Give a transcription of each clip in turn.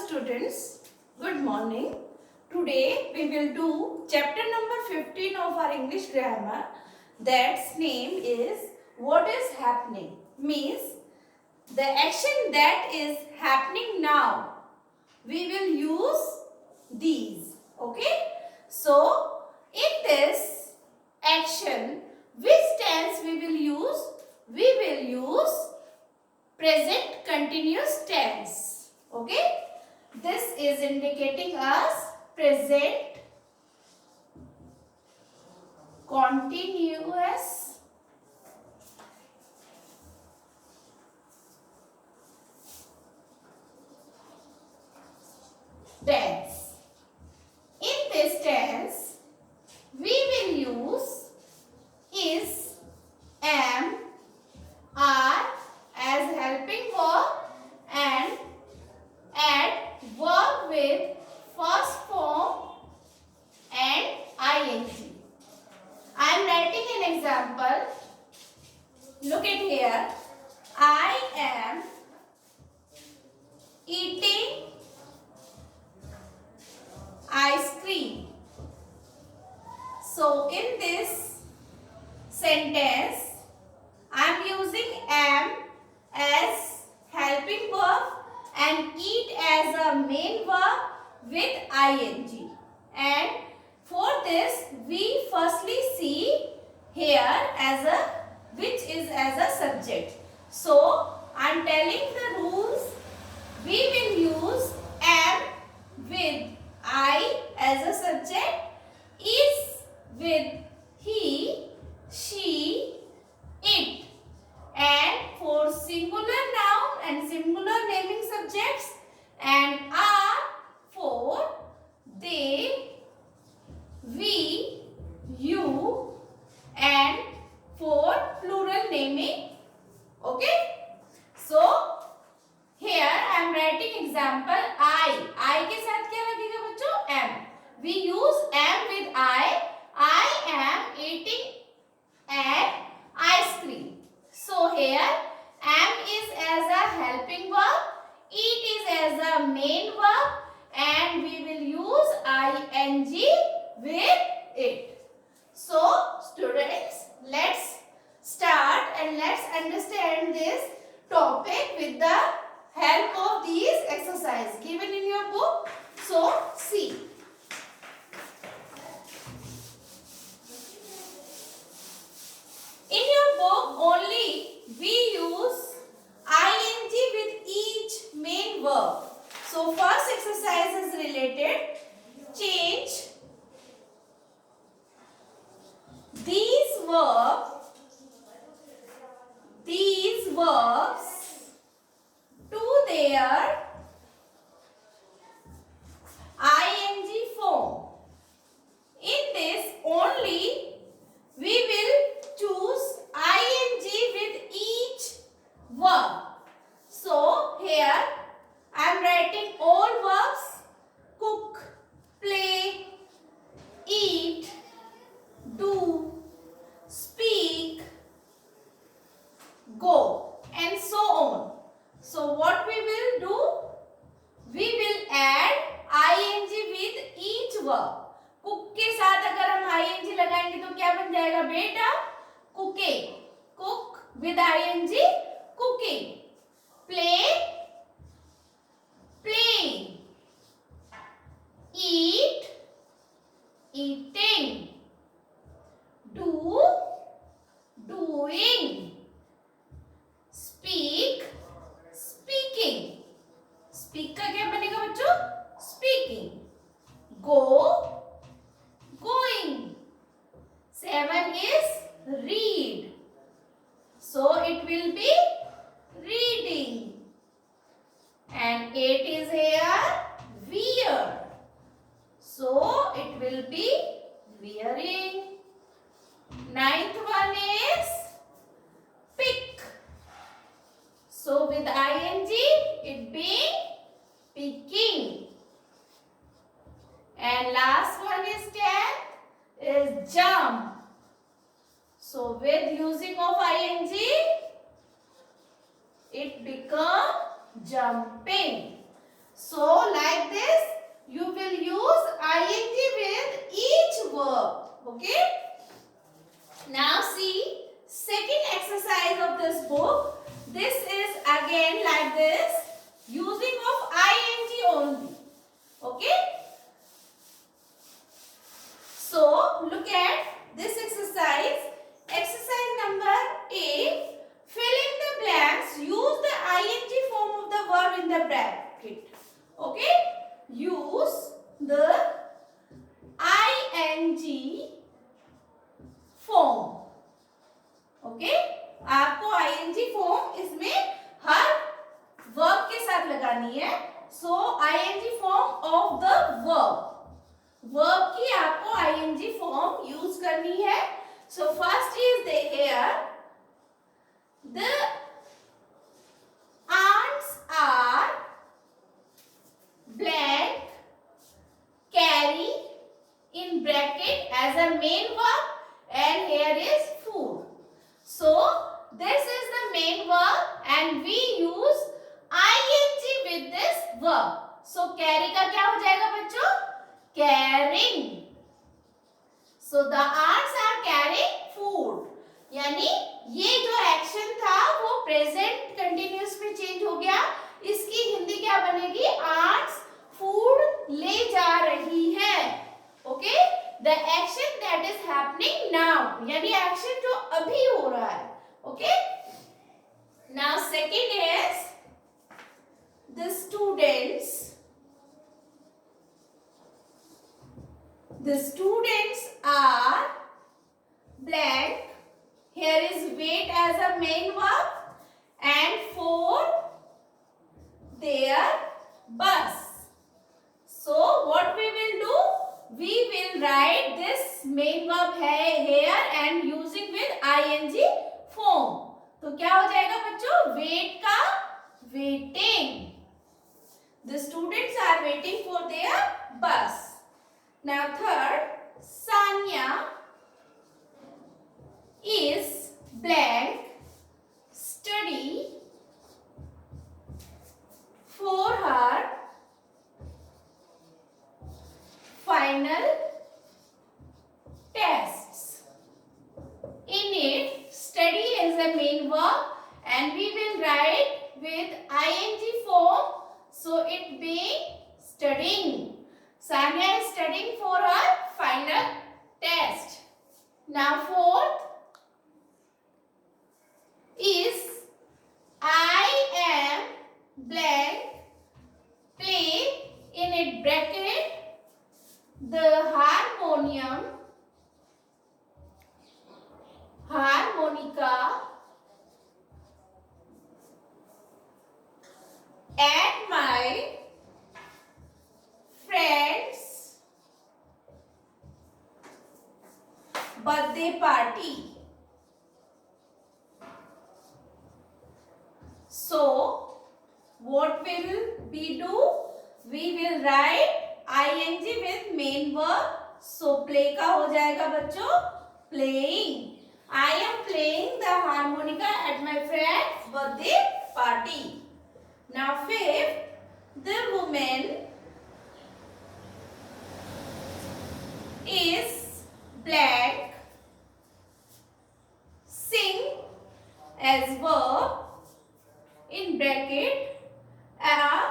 students, good morning. Today we will do chapter number 15 of our English grammar. That's name is what is happening. Means the action that is happening now. We will use these. Okay. So in this action, which tense we will use? We will use present continuous tense. Okay. This is indicating us present continuous tense. In this tense, we will use is, am, are as helping verb and add verb with first form and ing. I am writing an example. Look at here. I am eating ice cream. So in this sentence, I am using am as helping verb and eat as a main verb with ing. And for this, we firstly see here as a which is as a subject. So I am telling the rules. We will use am with I as a subject, is with he, she, it. And for singular noun and singular naming subjects, and are for they, we, you, and for plural naming. Okay. So here I am writing example I के साथ क्या लगेगा बच्चों? Am. We use am with I am eating an ice cream. So here am is as a helping verb, eat is as a main verb, and we will use ing with it. So students, let's start and let's understand this topic with the help of these exercises given in your book. So see. In your book only we use ing with each main verb. So first exercise is related. Change these verbs to their ing form. In this only we will choose ing with each verb. So here I am writing all verbs: cook, play, eat, do, speak, go, and so on. So what we will do? We will add ing with each verb. Cook के साथ अगर हम ing लगाएंगे तो क्या बन जाएगा बेटा? Cooking. Cook with ing, cooking. Play, playing. Eat, eating. Do, doing. Speak, speaking. Speak का क्या बनेगा बच्चों? Speaking. Go, going. 7 is read. So it will be reading. And 8 is here wear. So it will be wearing. 9th one is pick. So with ing it being picking. And last one is 10th is jump. So with using of ing it become jumping. So like it. Okay? Use the ing form. Okay? आपको ing form इसमें हर verb के साथ लगानी है. So ing form of the verb. Verb की आपको ing form use करनी है. So first is the here. The ants are blank, carry in bracket as a main verb, and here is food. So this is the main verb and we use ing with this verb. So carry का क्या हो जाएगा बच्चों? Carrying. So the ants are carrying food. यानी ये जो action था वो प्रेजेंट कंटिन्यूअस में चेंज हो गया. इसकी हिंदी क्या बनेगी? आंट्स फूड ले जा रही है. Okay, the action that is happening now, यानी एक्शन जो अभी हो रहा है. Okay, now second is the students. The students are blank. Here is wait as a main verb and for their bus. So what we will do? We will write this main verb here and using with ing form. तो क्या हो जाएगा बच्चों? Wait का waiting. The students are waiting for their bus. Now third, Sanya is blank study for her final tests. In it, study is the main verb and we will write with ing form, so it being studying. Sanya is studying for her final test. Now fourth is I am blank play in it bracket the harmonium, harmonica at my friend's birthday party. So what will we do? We will write ing with main verb. So play का हो जाएगा बच्चों playing. I am playing the harmonica at my friend's birthday party. Now fifth, the woman is blank sing as verb in bracket a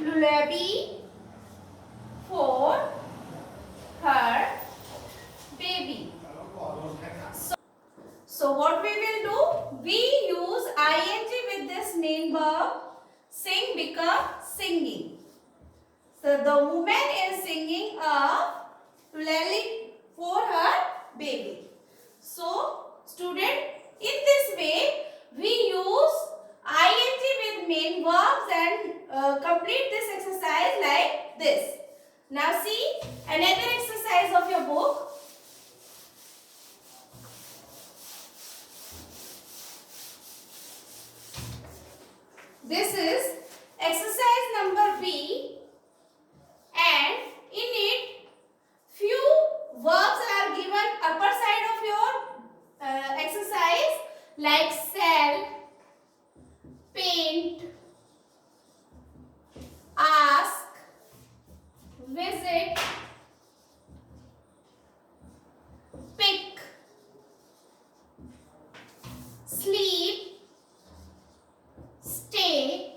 lullaby for her baby. So what we will do? We use ing with this main verb. Sing become singing. So the woman is singing a lullaby for her baby. So student, in this way we use ing with main verbs and complete this exercise like this. Now see another exercise of your book. This is exercise number B and in it few verbs are given upper side of your exercise like sell, paint, ask, visit, pick, sleep, stay,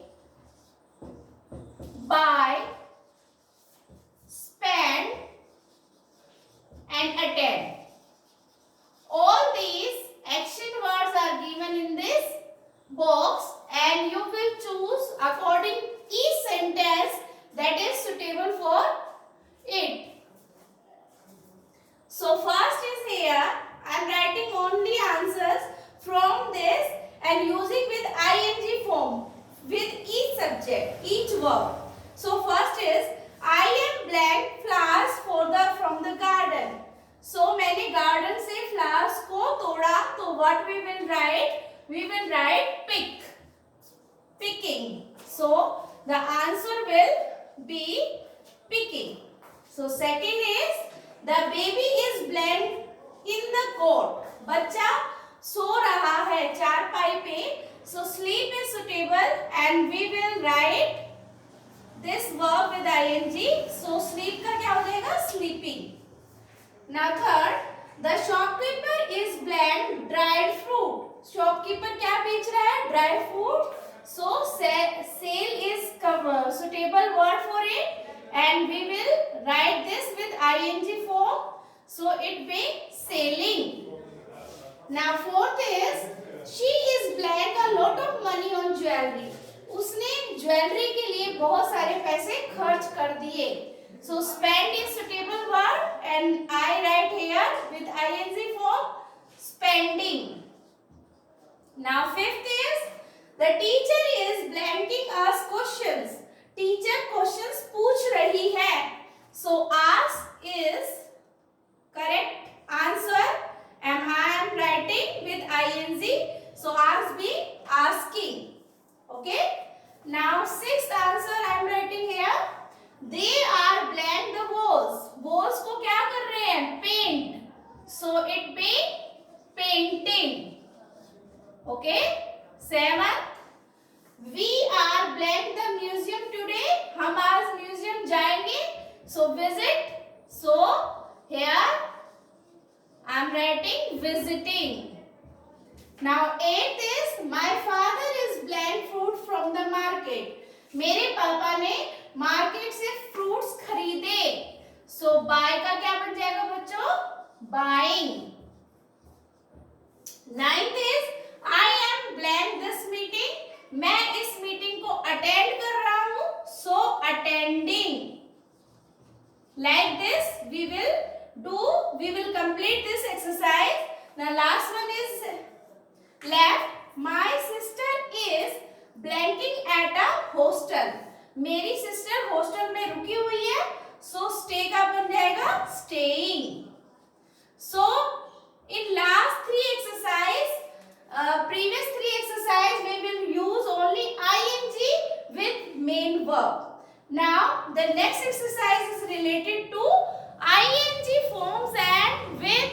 buy, will write pick. Picking. So the answer will be picking. So second is the baby is blank in the cot. बच्चा सो रहा है चारपाई पे. So sleep is suitable and we will write this verb with ing. So sleep का क्या हो जाएगा? Sleeping. Now third, the shopkeeper is blank dried fruit. Shopkeeper क्या बेच रहा है? Dried fruit. So sale is suitable word for it and we will write this with ing form. So it be selling. Now fourth is she is blank a lot of money on jewelry. उसने jewellery के लिए बहुत सारे पैसे खर्च कर दिए. So spend is suitable word and I write here with ing form spending. Now fifth is the teacher is blanking us questions. Teacher questions पूछ रही है. So ask is correct answer and I am writing with ing. So ask be asking. Okay. Now sixth answer I am writing here. They are blank the walls. Walls को क्या कर रहे हैं? Paint. So it be painting. Okay. Seventh. We are blank the museum today. हम आज museum जाएंगे. So visit. So here I am writing visiting. Now eighth is my father is blank fruit from the market. मेरे पापा ने market से fruits खरीदे. So buy का क्या बन जाएगा बच्चों? Buying. Ninth is I am blank this meeting. मैं इस मीटिंग को अटेंड कर रहा हूं. So attending. Like this we will complete this exercise. Now last one is left. My sister is blanking at a hostel. मेरी sister hostel में रुकी हुई है. So stay का बन जाएगा staying. So in last three exercise, previous three exercise we will use only ing with main verb. Now the next exercise is related to ing forms and with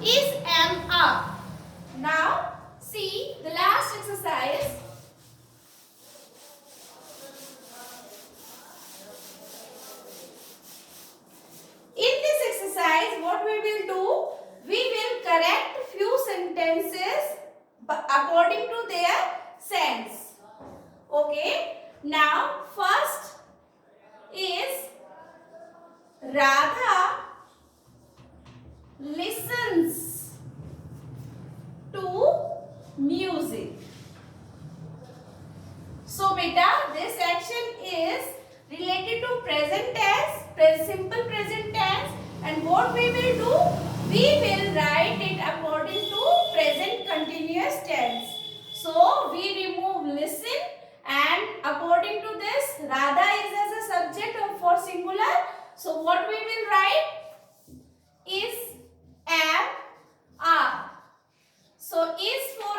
is, am, are. Now see the last exercise. In this exercise what we will do, we will correct few sentences according to their sense. Okay. Now first is Radha listens to music. So beta, this action is related to present tense, simple present tense, and what we will do, we will write it according to present continuous tense. So we remove listen and according to this Radha is as a subject for singular. So what we will write is, am, are. So is for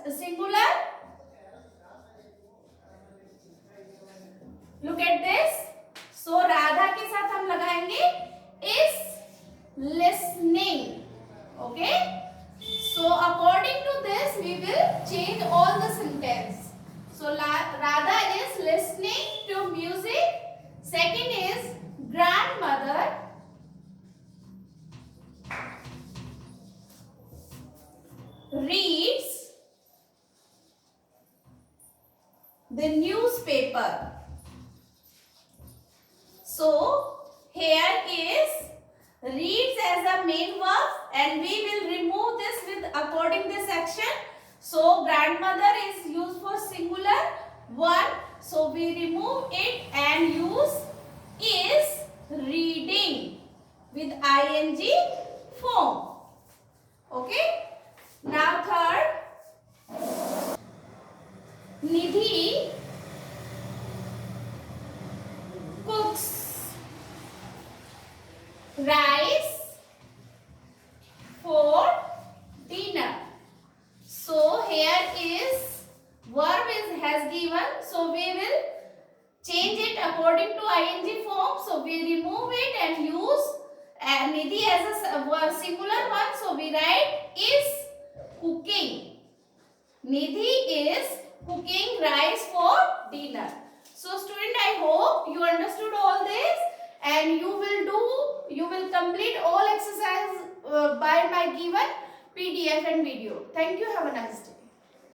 a singular. Look at this. So Radha के साथ हम लगाएंगे is listening. Okay. So according to this we will change all the sentence. So Radha is listening to music. Second is grandmother reads the newspaper. So here is reads as a main verb and we will remove this with according this action. So grandmother is used for singular one. So we remove it and use is reading with ing form. Okay. Now third, Nidhi cooks rice for dinner. So here So we will change it according to ing form. So we remove it and use Nidhi as a singular one. So we write is cooking. Nidhi is cooking rice for dinner. So student, I hope you understood all this and you will complete all exercises by my given PDF and video. Thank you. Have a nice day.